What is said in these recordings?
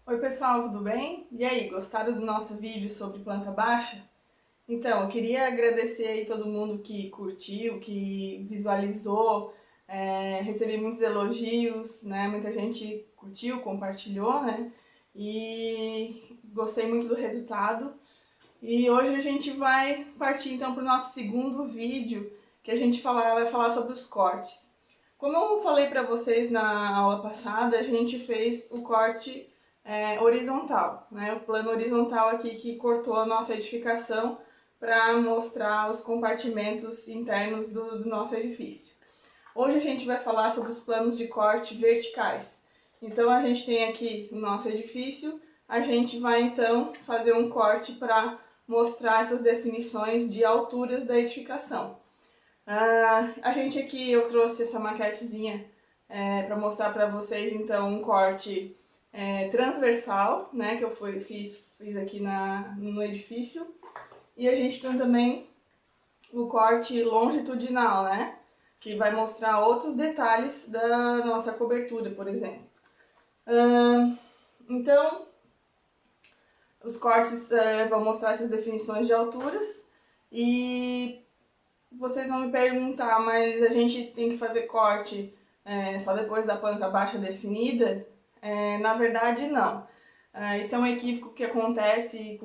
Oi pessoal, tudo bem? E aí, gostaram do nosso vídeo sobre planta baixa? Então, eu queria agradecer aí todo mundo que curtiu, que visualizou, recebi muitos elogios, né? Muita gente curtiu, compartilhou, né? E gostei muito do resultado. E hoje a gente vai partir então para o nosso segundo vídeo, que a gente vai falar sobre os cortes. Como eu falei para vocês na aula passada, a gente fez o corte horizontal, né? O plano horizontal aqui que cortou a nossa edificação para mostrar os compartimentos internos do nosso edifício. Hoje a gente vai falar sobre os planos de corte verticais. Então a gente tem aqui o nosso edifício, a gente vai então fazer um corte para mostrar essas definições de alturas da edificação. A gente aqui, eu trouxe essa maquetezinha para mostrar para vocês então um corte transversal, né, que eu fiz aqui no edifício. E a gente tem também o corte longitudinal, né, que vai mostrar outros detalhes da nossa cobertura, por exemplo. Então, os cortes vão mostrar essas definições de alturas e vocês vão me perguntar, mas a gente tem que fazer corte só depois da planta baixa definida? Na verdade, não. Isso é um equívoco que acontece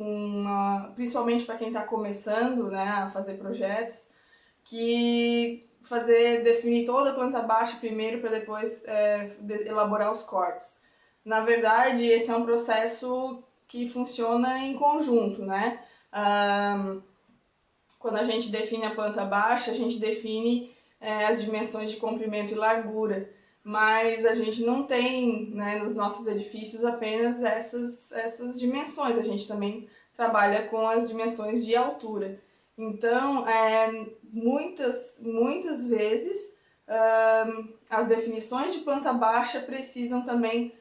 principalmente para quem está começando, né, a fazer projetos, que definir toda a planta baixa primeiro para depois elaborar os cortes. Na verdade, esse é um processo que funciona em conjunto, né? Quando a gente define a planta baixa, a gente define as dimensões de comprimento e largura, mas a gente não tem, né, nos nossos edifícios apenas essas dimensões, a gente também trabalha com as dimensões de altura. Então, muitas vezes, as definições de planta baixa precisam também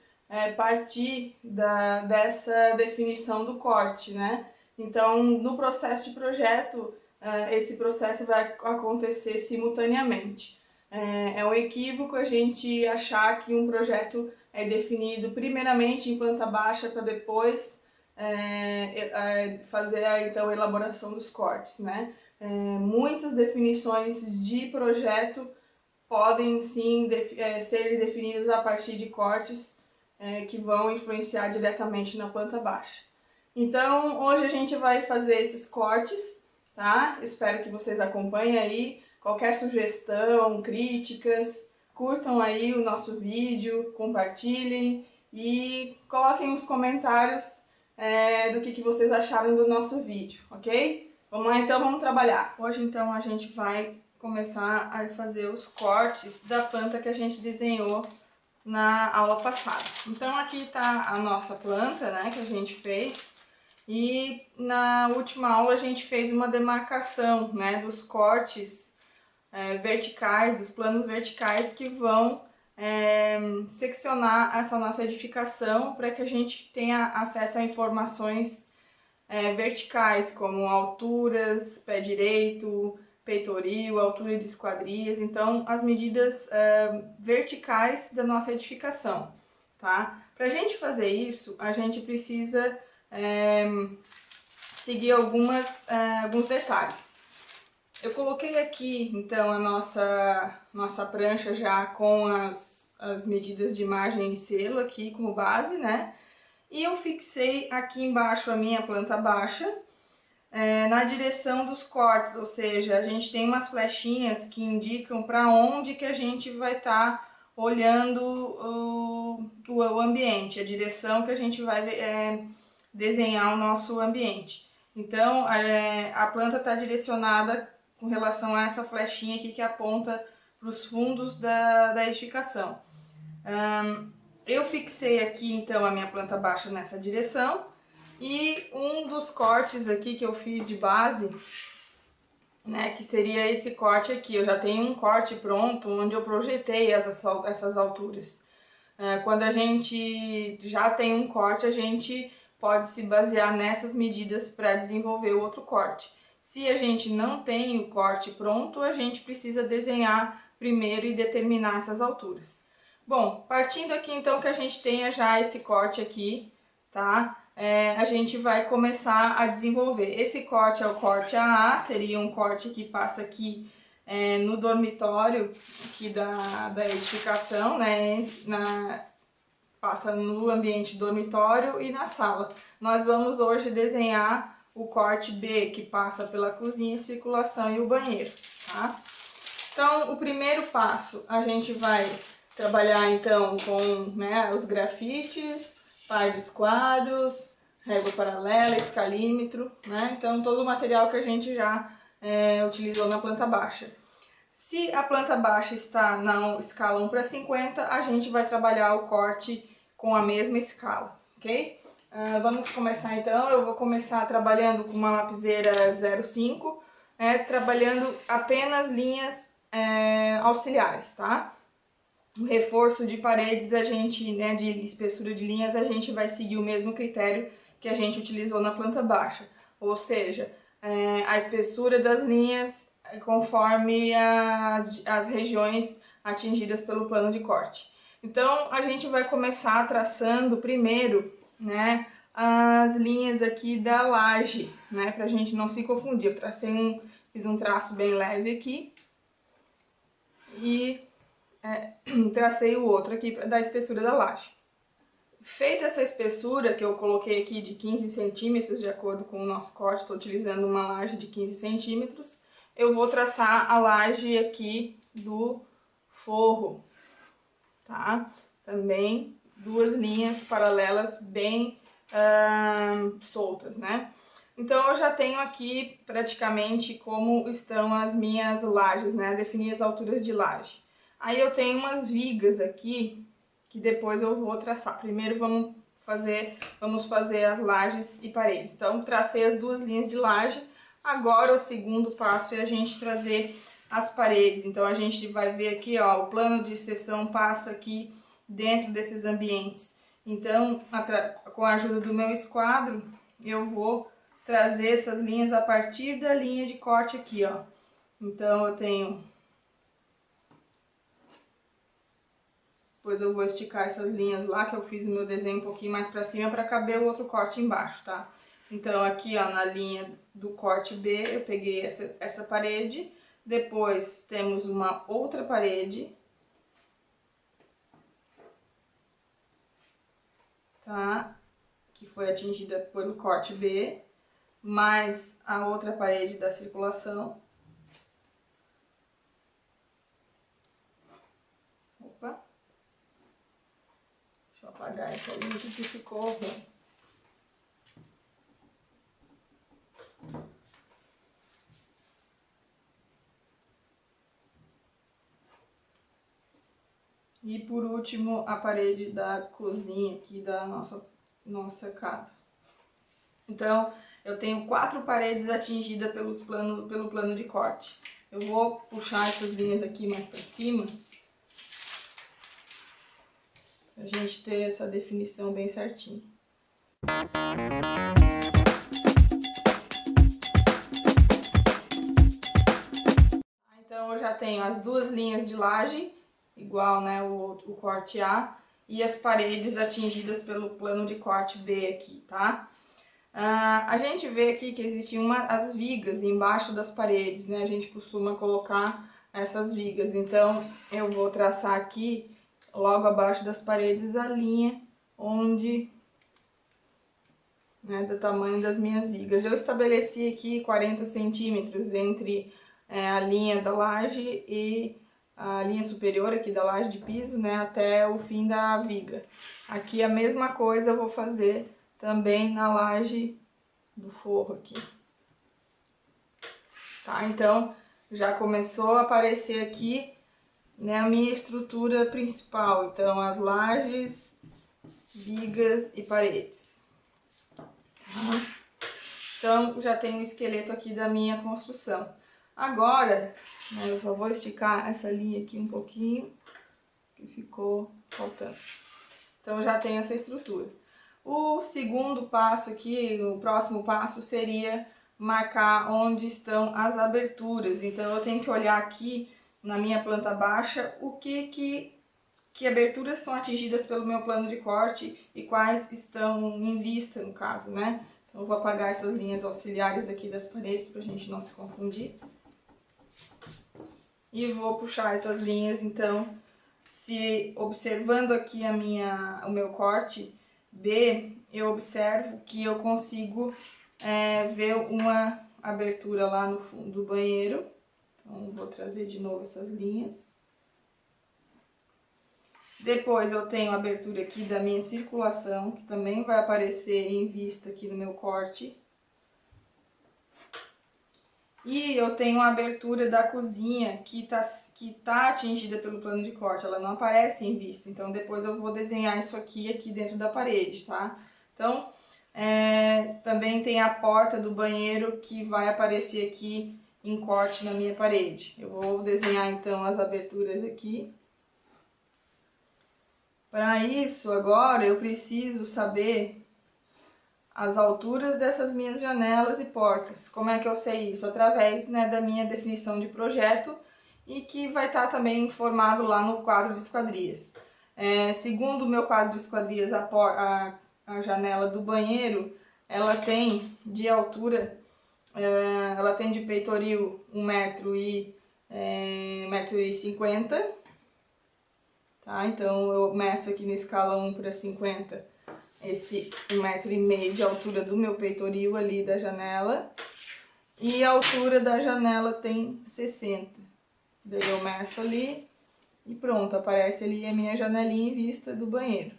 partir dessa definição do corte, né? Então, no processo de projeto, esse processo vai acontecer simultaneamente. É um equívoco a gente achar que um projeto é definido primeiramente em planta baixa para depois fazer então a elaboração dos cortes, né? Muitas definições de projeto podem sim ser definidas a partir de cortes que vão influenciar diretamente na planta baixa. Então, hoje a gente vai fazer esses cortes, tá? Espero que vocês acompanhem aí. Qualquer sugestão, críticas, curtam aí o nosso vídeo, compartilhem e coloquem nos comentários do que vocês acharam do nosso vídeo, ok? Vamos lá então, vamos trabalhar. Hoje então a gente vai começar a fazer os cortes da planta que a gente desenhou na aula passada. Então aqui está a nossa planta, né, que a gente fez. E na última aula a gente fez uma demarcação, né, dos cortes verticais, dos planos verticais que vão seccionar essa nossa edificação para que a gente tenha acesso a informações verticais, como alturas, pé direito, peitoril, altura de esquadrias, então as medidas verticais da nossa edificação, tá? Para a gente fazer isso, a gente precisa seguir alguns detalhes. Eu coloquei aqui então a nossa prancha já com as medidas de margem e selo aqui como base, né? E eu fixei aqui embaixo a minha planta baixa na direção dos cortes, ou seja, a gente tem umas flechinhas que indicam para onde que a gente vai estar olhando o ambiente, a direção que a gente vai desenhar o nosso ambiente. Então, a planta está direcionada com relação a essa flechinha aqui que aponta para os fundos da edificação. Eu fixei aqui então a minha planta baixa nessa direção e um dos cortes aqui que eu fiz de base, né, que seria esse corte aqui, eu já tenho um corte pronto onde eu projetei essas alturas. Quando a gente já tem um corte, a gente pode se basear nessas medidas para desenvolver o outro corte. Se a gente não tem o corte pronto, a gente precisa desenhar primeiro e determinar essas alturas. Bom, partindo aqui então que a gente tenha já esse corte aqui, tá? A gente vai começar a desenvolver. Esse corte é o corte AA, seria um corte que passa aqui no dormitório aqui da edificação, né? Passa no ambiente dormitório e na sala. Nós vamos hoje desenhar o corte B, que passa pela cozinha, circulação e o banheiro, tá? Então, o primeiro passo, a gente vai trabalhar então com, né, os grafites, par de esquadros, régua paralela, escalímetro, né? Então, todo o material que a gente já utilizou na planta baixa. Se a planta baixa está na escala 1:50, a gente vai trabalhar o corte com a mesma escala, ok? Vamos começar então. Eu vou começar trabalhando com uma lapiseira 0,5, trabalhando apenas linhas auxiliares, tá? O reforço de paredes, a gente, né, de espessura de linhas, a gente vai seguir o mesmo critério que a gente utilizou na planta baixa, ou seja, a espessura das linhas conforme as regiões atingidas pelo plano de corte. Então, a gente vai começar traçando primeiro, né, as linhas aqui da laje, né, pra gente não se confundir. Eu fiz um traço bem leve aqui e tracei o outro aqui da espessura da laje. Feita essa espessura que eu coloquei aqui de 15 centímetros, de acordo com o nosso corte, estou utilizando uma laje de 15 centímetros, eu vou traçar a laje aqui do forro, tá? Também duas linhas paralelas bem soltas, né? Então, eu já tenho aqui praticamente como estão as minhas lajes, né? Defini as alturas de laje. Aí eu tenho umas vigas aqui que depois eu vou traçar. Primeiro vamos fazer as lajes e paredes. Então, tracei as duas linhas de laje. Agora o segundo passo é a gente trazer as paredes. Então, a gente vai ver aqui, ó, o plano de seção passa aqui dentro desses ambientes. Então, com a ajuda do meu esquadro, eu vou trazer essas linhas a partir da linha de corte aqui, ó. Então, eu tenho... Depois eu vou esticar essas linhas lá, que eu fiz o meu desenho um pouquinho mais pra cima, pra caber o outro corte embaixo, tá? Então, aqui, ó, na linha do corte B, eu peguei essa parede. Depois, temos uma outra parede, tá? Que foi atingida pelo corte B, mais a outra parede da circulação. Opa! Deixa eu apagar essa linha que ficou ruim. E por último, a parede da cozinha aqui da nossa casa. Então, eu tenho 4 paredes atingidas pelo plano de corte. Eu vou puxar essas linhas aqui mais para cima, pra gente ter essa definição bem certinha. Então, eu já tenho as duas linhas de laje, igual, né, o corte A, e as paredes atingidas pelo plano de corte B aqui, tá? A gente vê aqui que existem as vigas embaixo das paredes, né? A gente costuma colocar essas vigas. Então, eu vou traçar aqui, logo abaixo das paredes, a linha onde, né, do tamanho das minhas vigas. Eu estabeleci aqui 40 centímetros entre a linha da laje e a linha superior aqui da laje de piso, né, até o fim da viga. Aqui a mesma coisa eu vou fazer também na laje do forro aqui. Tá? Então, já começou a aparecer aqui, né, a minha estrutura principal. Então, as lajes, vigas e paredes. Então, já tenho o esqueleto aqui da minha construção. Agora, né, eu só vou esticar essa linha aqui um pouquinho, que ficou faltando. Então, já tenho essa estrutura. O segundo passo aqui, o próximo passo seria marcar onde estão as aberturas. Então, eu tenho que olhar aqui na minha planta baixa o que aberturas são atingidas pelo meu plano de corte e quais estão em vista, no caso, né? Então, eu vou apagar essas linhas auxiliares aqui das paredes para a gente não se confundir. E vou puxar essas linhas, então, se observando aqui o meu corte B, eu observo que eu consigo ver uma abertura lá no fundo do banheiro. Então, vou trazer de novo essas linhas. Depois eu tenho a abertura aqui da minha circulação, que também vai aparecer em vista aqui no meu corte. E eu tenho a abertura da cozinha que tá atingida pelo plano de corte, ela não aparece em vista. Então depois eu vou desenhar isso aqui dentro da parede, tá? Então, também tem a porta do banheiro que vai aparecer aqui em corte na minha parede. Eu vou desenhar então as aberturas aqui. Para isso, agora eu preciso saber as alturas dessas minhas janelas e portas. Como é que eu sei isso? Através, né, da minha definição de projeto e que vai estar também informado lá no quadro de esquadrias. Segundo o meu quadro de esquadrias, a janela do banheiro, ela tem de altura, ela tem de peitoril 1,50 m. Tá? Então eu meço aqui na escala 1/50 esse 1,5 m de altura do meu peitoril ali da janela. E a altura da janela tem 60. Daí eu meço ali e pronto, aparece ali a minha janelinha em vista do banheiro,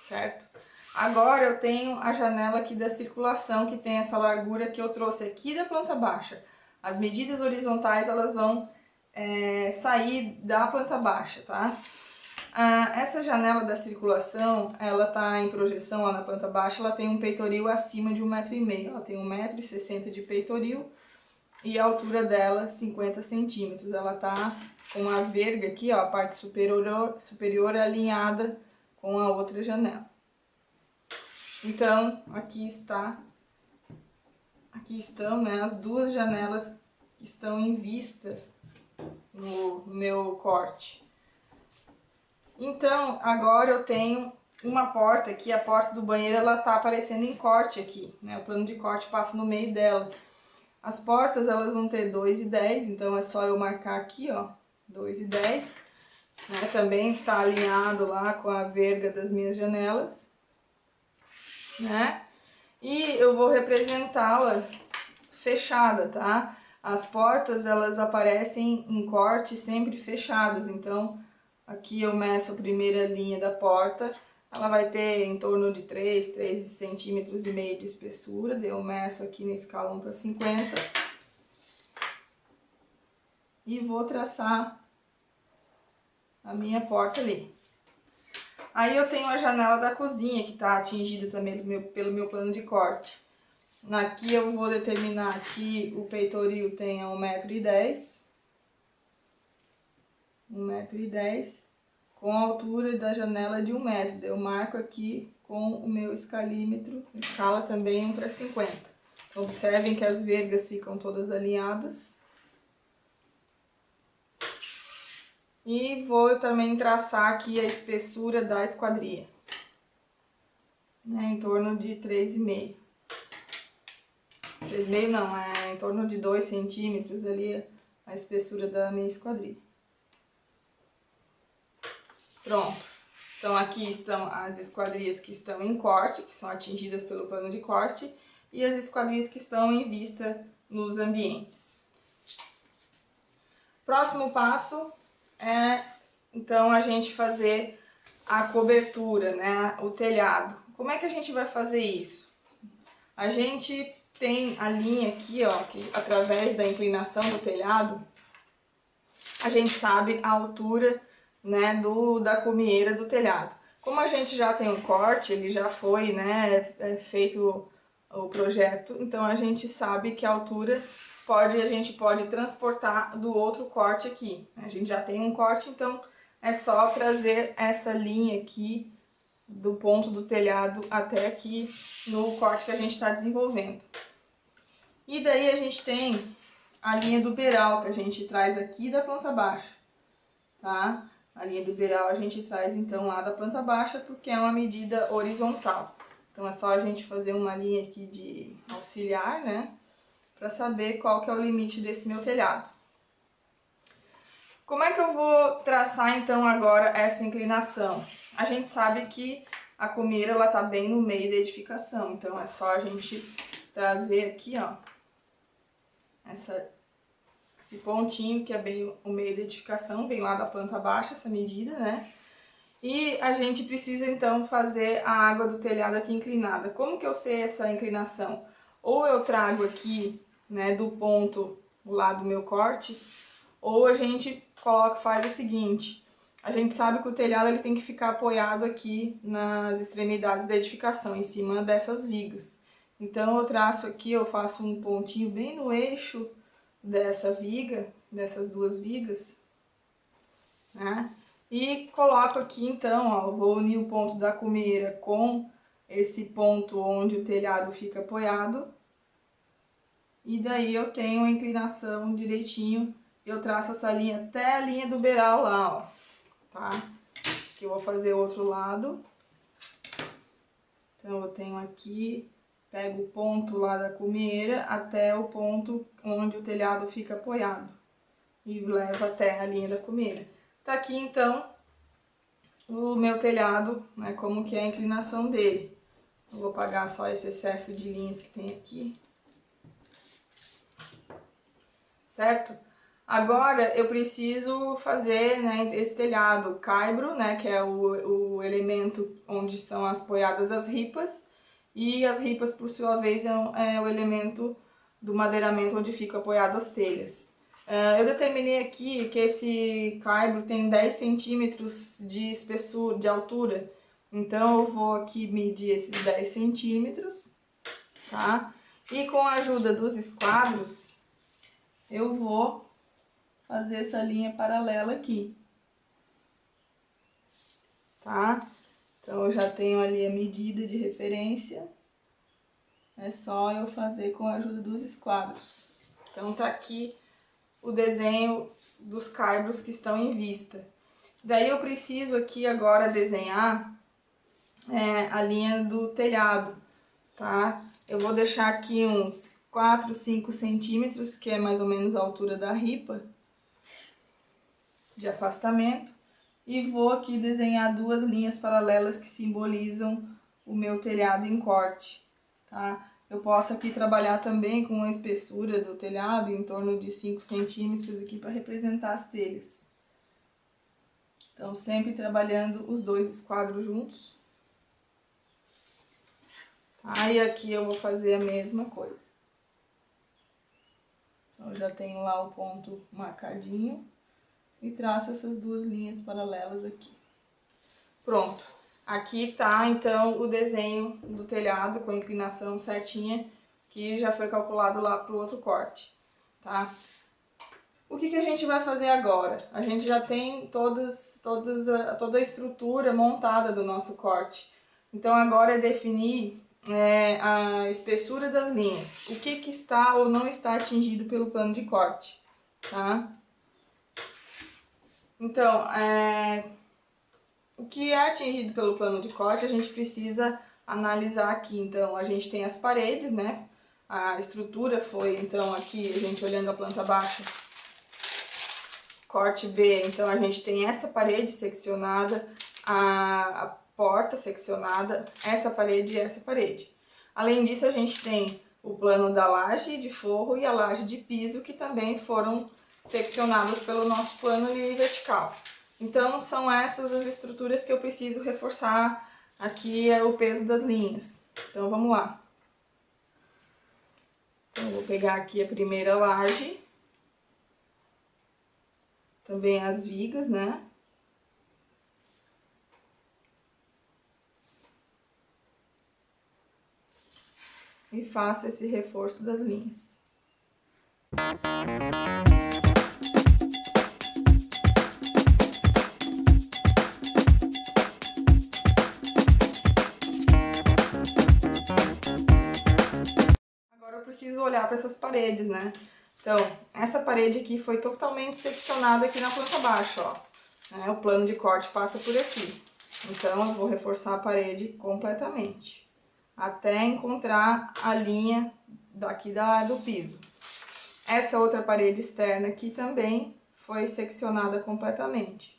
certo? Agora eu tenho a janela aqui da circulação, que tem essa largura que eu trouxe aqui da planta baixa. As medidas horizontais, elas vão sair da planta baixa, tá? Essa janela da circulação, ela tá em projeção lá na planta baixa, ela tem um peitoril acima de 1,5 m. Ela tem 1,60 m de peitoril e a altura dela 50 centímetros. Ela tá com a verga aqui, ó, a parte superior alinhada com a outra janela. Então, aqui estão, né, as duas janelas que estão em vista no meu corte. Então, agora eu tenho uma porta aqui, a porta do banheiro, ela tá aparecendo em corte aqui, né? O plano de corte passa no meio dela. As portas, elas vão ter 2,10, então é só eu marcar aqui, ó, 2,10. Né? Também tá alinhado lá com a verga das minhas janelas, né? E eu vou representá-la fechada, tá? As portas, elas aparecem em corte sempre fechadas, então aqui eu meço a primeira linha da porta, ela vai ter em torno de 3,5 centímetros de espessura, daí eu meço aqui na escala 1/50 e vou traçar a minha porta ali. Aí eu tenho a janela da cozinha que está atingida também pelo meu plano de corte. Aqui eu vou determinar que o peitoril tenha 1,10 m. 1,10 m, com a altura da janela de 1 m. Eu marco aqui com o meu escalímetro, escala também 1/50. Observem que as vergas ficam todas alinhadas. E vou também traçar aqui a espessura da esquadria, né, em torno de 3,5. 3,5 não, em torno de 2 centímetros ali a espessura da minha esquadria. Pronto. Então aqui estão as esquadrias que estão em corte, que são atingidas pelo plano de corte, e as esquadrias que estão em vista nos ambientes. Próximo passo é, então, a gente fazer a cobertura, né, o telhado. Como é que a gente vai fazer isso? A gente tem a linha aqui, ó, que através da inclinação do telhado, a gente sabe a altura, né, da comieira do telhado. Como a gente já tem um corte, ele já foi, né, feito o projeto, então a gente sabe que a altura a gente pode transportar do outro corte aqui. A gente já tem um corte, então é só trazer essa linha aqui do ponto do telhado até aqui no corte que a gente está desenvolvendo. E daí a gente tem a linha do beiral que a gente traz aqui da planta baixa, tá? A linha do beiral a gente traz então lá da planta baixa porque é uma medida horizontal. Então é só a gente fazer uma linha aqui de auxiliar, né? Para saber qual que é o limite desse meu telhado. Como é que eu vou traçar então agora essa inclinação? A gente sabe que a cumeira ela tá bem no meio da edificação, então é só a gente trazer aqui, ó, esse pontinho que é bem o meio da edificação, vem lá da planta baixa essa medida, né? E a gente precisa então fazer a água do telhado aqui inclinada. Como que eu sei essa inclinação? Ou eu trago aqui, né, do ponto lá do meu corte, ou a gente faz o seguinte, a gente sabe que o telhado ele tem que ficar apoiado aqui nas extremidades da edificação, em cima dessas vigas. Então eu traço aqui, eu faço um pontinho bem no eixo dessa viga, dessas duas vigas, né? E coloco aqui então, ó, vou unir o ponto da cumeira com esse ponto onde o telhado fica apoiado. E daí eu tenho a inclinação direitinho, eu traço essa linha até a linha do beiral lá, ó, tá? Que eu vou fazer o outro lado. Então eu tenho aqui, pego o ponto lá da cumeira até o ponto onde o telhado fica apoiado. E levo até a linha da cumeira. Tá aqui então o meu telhado, né, como que é a inclinação dele. Eu vou apagar só esse excesso de linhas que tem aqui. Certo? Agora eu preciso fazer, né, esse telhado caibro, né, que é o elemento onde são apoiadas as ripas, e as ripas, por sua vez, é o elemento do madeiramento onde ficam apoiadas as telhas. Eu determinei aqui que esse caibro tem 10 centímetros de espessura, de altura, então eu vou aqui medir esses 10 centímetros, tá? E com a ajuda dos esquadros, eu vou fazer essa linha paralela aqui, tá? Então eu já tenho ali a medida de referência, é só eu fazer com a ajuda dos esquadros. Então tá aqui o desenho dos caibros que estão em vista. Daí eu preciso aqui agora desenhar a linha do telhado, tá? Eu vou deixar aqui uns 4, 5 centímetros, que é mais ou menos a altura da ripa de afastamento, e vou aqui desenhar duas linhas paralelas que simbolizam o meu telhado em corte, tá? Eu posso aqui trabalhar também com a espessura do telhado em torno de 5 centímetros aqui para representar as telhas. Então sempre trabalhando os dois esquadros juntos. Aí aqui eu vou fazer a mesma coisa. Então já tenho lá o ponto marcadinho e traço essas duas linhas paralelas aqui. Pronto. Aqui tá então o desenho do telhado com a inclinação certinha que já foi calculado lá pro outro corte, tá? O que a gente vai fazer agora? A gente já tem toda a estrutura montada do nosso corte. Então agora é definir a espessura das linhas. O que está ou não está atingido pelo plano de corte, tá? Então, o que é atingido pelo plano de corte a gente precisa analisar aqui. Então, a gente tem as paredes, né? A estrutura foi, então, aqui, a gente olhando a planta baixa, corte B, então a gente tem essa parede seccionada, a porta seccionada, essa parede e essa parede. Além disso, a gente tem o plano da laje de forro e a laje de piso, que também foram seccionadas pelo nosso plano ali vertical. Então, são essas as estruturas que eu preciso reforçar aqui o peso das linhas. Então, vamos lá. Então, eu vou pegar aqui a primeira laje, também as vigas, né? E faço esse reforço das linhas. Agora eu preciso olhar para essas paredes, né? Então, essa parede aqui foi totalmente seccionada aqui na planta baixa, ó. O plano de corte passa por aqui. Então, eu vou reforçar a parede completamente, até encontrar a linha daqui do piso. Essa outra parede externa aqui também foi seccionada completamente.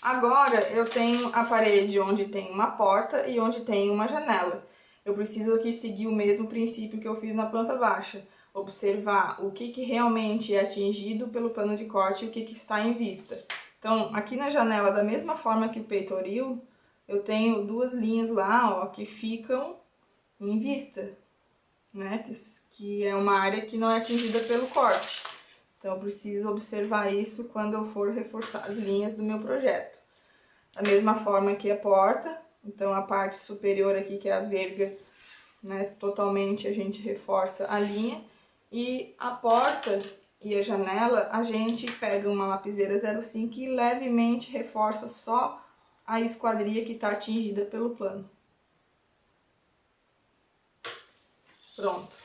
Agora, eu tenho a parede onde tem uma porta e onde tem uma janela. Eu preciso aqui seguir o mesmo princípio que eu fiz na planta baixa. Observar o que realmente é atingido pelo plano de corte e o que está em vista. Então, aqui na janela, da mesma forma que o peitoril, eu tenho duas linhas lá, ó, que ficam em vista, né? Que é uma área que não é atingida pelo corte. Então, eu preciso observar isso quando eu for reforçar as linhas do meu projeto. Da mesma forma que a porta, então a parte superior aqui, que é a verga, né, totalmente a gente reforça a linha. E a porta e a janela, a gente pega uma lapiseira 05 e levemente reforça só a esquadria que está atingida pelo plano. Pronto.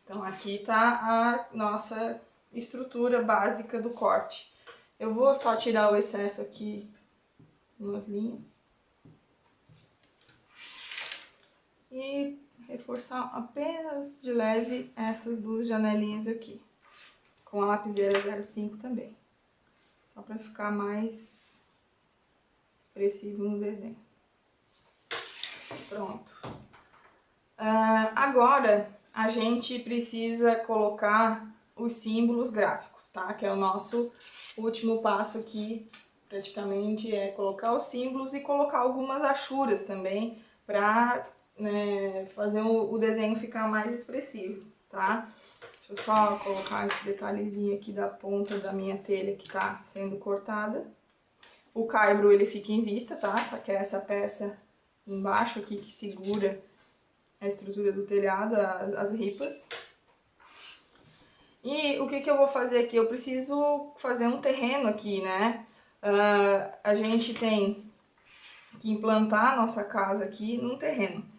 Então aqui tá a nossa estrutura básica do corte. Eu vou só tirar o excesso aqui, umas linhas. E reforçar apenas de leve essas duas janelinhas aqui, com a lapiseira 05 também, só para ficar mais expressivo no desenho. Pronto. Agora a gente precisa colocar os símbolos gráficos, tá? Que é o nosso último passo aqui, praticamente, é colocar os símbolos e colocar algumas achuras também, para fazer o desenho ficar mais expressivo, tá? Deixa eu só colocar esse detalhezinho aqui da ponta da minha telha que tá sendo cortada. O caibro, ele fica em vista, tá? Só que é essa peça embaixo aqui que segura a estrutura do telhado, as ripas. E o que eu vou fazer aqui? Eu preciso fazer um terreno aqui, né? A gente tem que implantar a nossa casa aqui num terreno.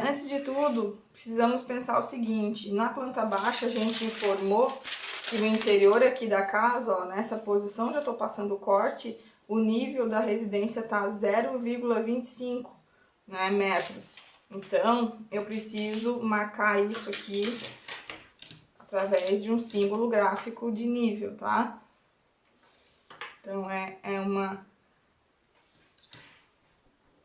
Antes de tudo, precisamos pensar o seguinte: na planta baixa a gente informou que no interior aqui da casa, ó, nessa posição, já estou passando o corte, o nível da residência tá 0,25, né, metros. Então, eu preciso marcar isso aqui através de um símbolo gráfico de nível, tá? Então, é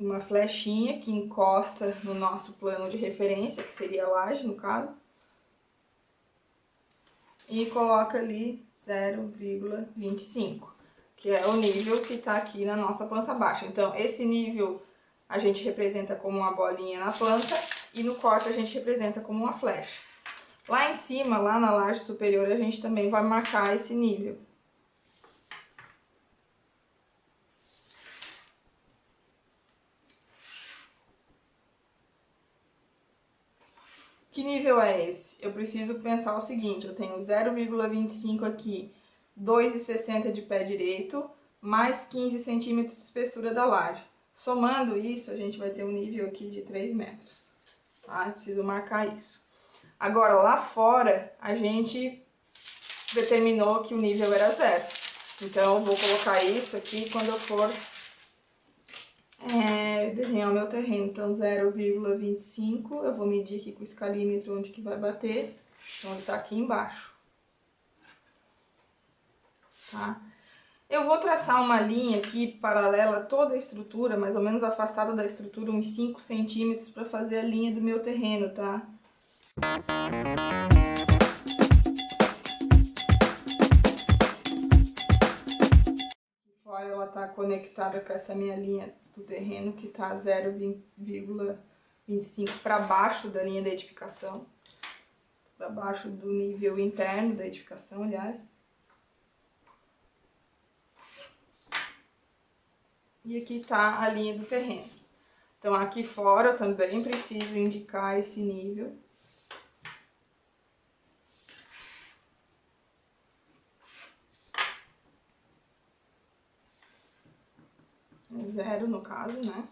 uma flechinha que encosta no nosso plano de referência, que seria a laje, no caso. E coloca ali 0,25, que é o nível que está aqui na nossa planta baixa. Então, esse nível a gente representa como uma bolinha na planta e no corte a gente representa como uma flecha. Lá em cima, lá na laje superior, a gente também vai marcar esse nível. Que nível é esse? Eu preciso pensar o seguinte: eu tenho 0,25 aqui, 2,60 de pé direito, mais 15 centímetros de espessura da laje. Somando isso, a gente vai ter um nível aqui de 3 metros, tá? Eu preciso marcar isso. Agora, lá fora, a gente determinou que o nível era 0. Então, eu vou colocar isso aqui quando eu for desenhar o meu terreno. Então, 0,25, eu vou medir aqui com o escalímetro onde que vai bater. Então, ele tá aqui embaixo, tá? Eu vou traçar uma linha aqui paralela a toda a estrutura, mais ou menos afastada da estrutura, uns 5 centímetros, para fazer a linha do meu terreno, tá? Fora ela tá conectada com essa minha linha do terreno, que tá 0,25 para baixo da linha da edificação, para baixo do nível interno da edificação, aliás. E aqui tá a linha do terreno. Então, aqui fora eu também preciso indicar esse nível. É 0 no caso, né?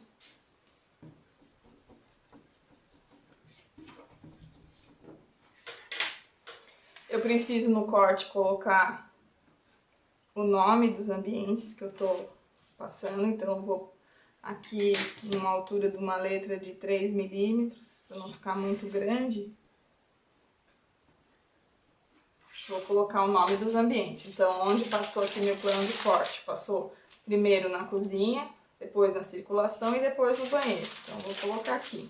preciso no corte colocar o nome dos ambientes que eu tô passando, então eu vou aqui numa altura de uma letra de 3 milímetros, para não ficar muito grande. Vou colocar o nome dos ambientes. Então, onde passou aqui meu plano de corte? Passou primeiro na cozinha, depois na circulação e depois no banheiro. Então, vou colocar aqui.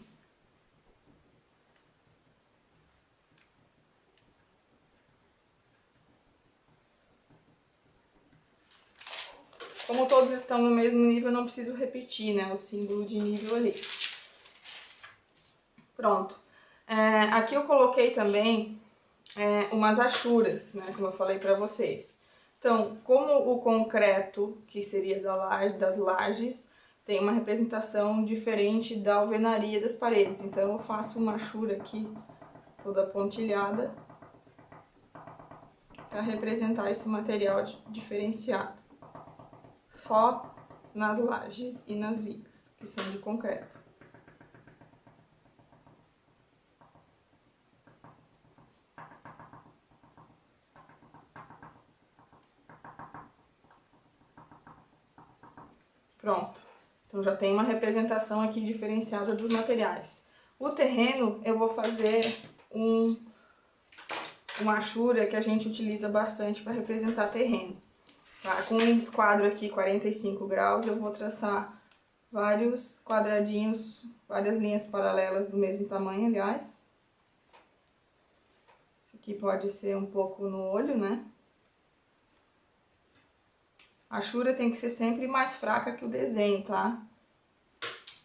Como todos estão no mesmo nível, eu não preciso repetir, né, o símbolo de nível ali. Pronto. Aqui eu coloquei também umas achuras, né, como eu falei para vocês. Então, como o concreto, que seria das lajes, tem uma representação diferente da alvenaria das paredes. Então, eu faço uma achura aqui, toda pontilhada, para representar esse material diferenciado. Só nas lajes e nas vigas, que são de concreto. Pronto. Então já tem uma representação aqui diferenciada dos materiais. O terreno eu vou fazer uma achura que a gente utiliza bastante para representar terreno. Tá? Com um esquadro aqui 45 graus eu vou traçar vários quadradinhos, várias linhas paralelas do mesmo tamanho, aliás. Isso aqui pode ser um pouco no olho, né? A achura tem que ser sempre mais fraca que o desenho, tá?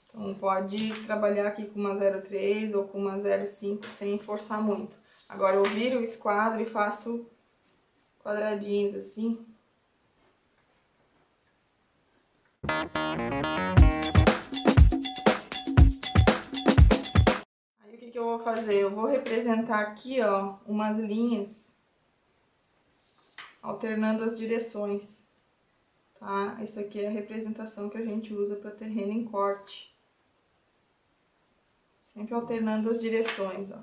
Então pode trabalhar aqui com uma 0,3 ou com uma 0,5 sem forçar muito. Agora eu viro o esquadro e faço quadradinhos assim. Aí o que eu vou fazer? Eu vou representar aqui, ó, umas linhas alternando as direções. Tá? Isso aqui é a representação que a gente usa para terreno em corte. Sempre alternando as direções, ó.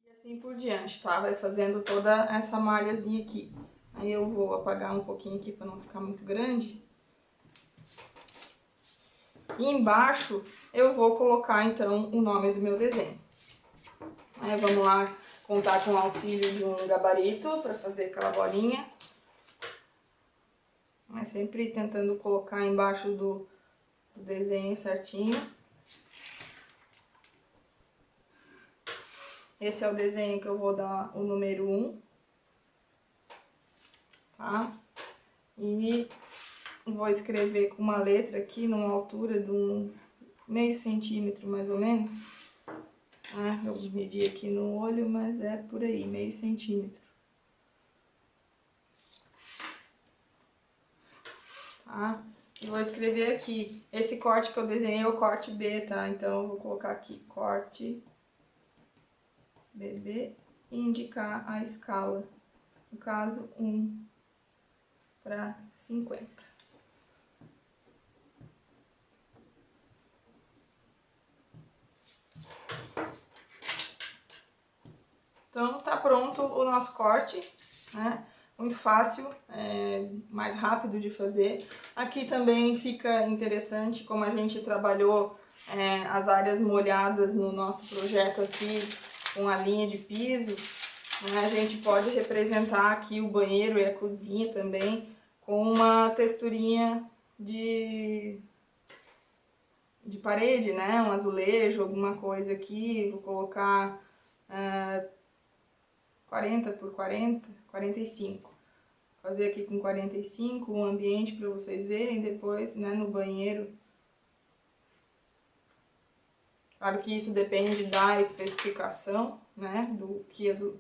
E assim por diante, tá? Vai fazendo toda essa malhazinha aqui. Aí eu vou apagar um pouquinho aqui para não ficar muito grande. E embaixo eu vou colocar então o nome do meu desenho. Vamos lá contar com o auxílio de um gabarito para fazer aquela bolinha. Mas sempre tentando colocar embaixo do desenho certinho. Esse é o desenho que eu vou dar o número 1. Tá? E vou escrever com uma letra aqui numa altura de meio centímetro mais ou menos. Eu medi aqui no olho, mas é por aí, meio centímetro. Tá? E vou escrever aqui, esse corte que eu desenhei é o corte B, tá? Então eu vou colocar aqui, corte BB e indicar a escala. No caso, 1:50. Então tá pronto o nosso corte, né? Muito fácil, mais rápido de fazer. Aqui também fica interessante como a gente trabalhou as áreas molhadas no nosso projeto aqui com a linha de piso. A gente pode representar aqui o banheiro e a cozinha também com uma texturinha de parede, né? Um azulejo, alguma coisa aqui. Vou colocar 40 por 40, 45. Vou fazer aqui com 45 um ambiente para vocês verem depois, né, no banheiro. Claro que isso depende da especificação, né, do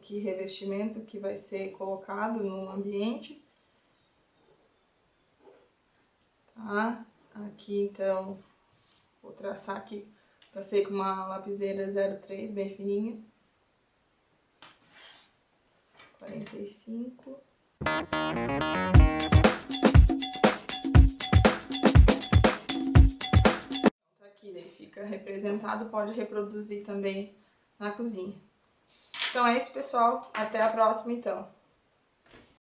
que revestimento que vai ser colocado no ambiente. Tá? Aqui então, vou traçar aqui, tracei com uma lapiseira 03 bem fininha. 45. Aqui daí fica representado apresentado, pode reproduzir também na cozinha. Então é isso, pessoal. Até a próxima, então.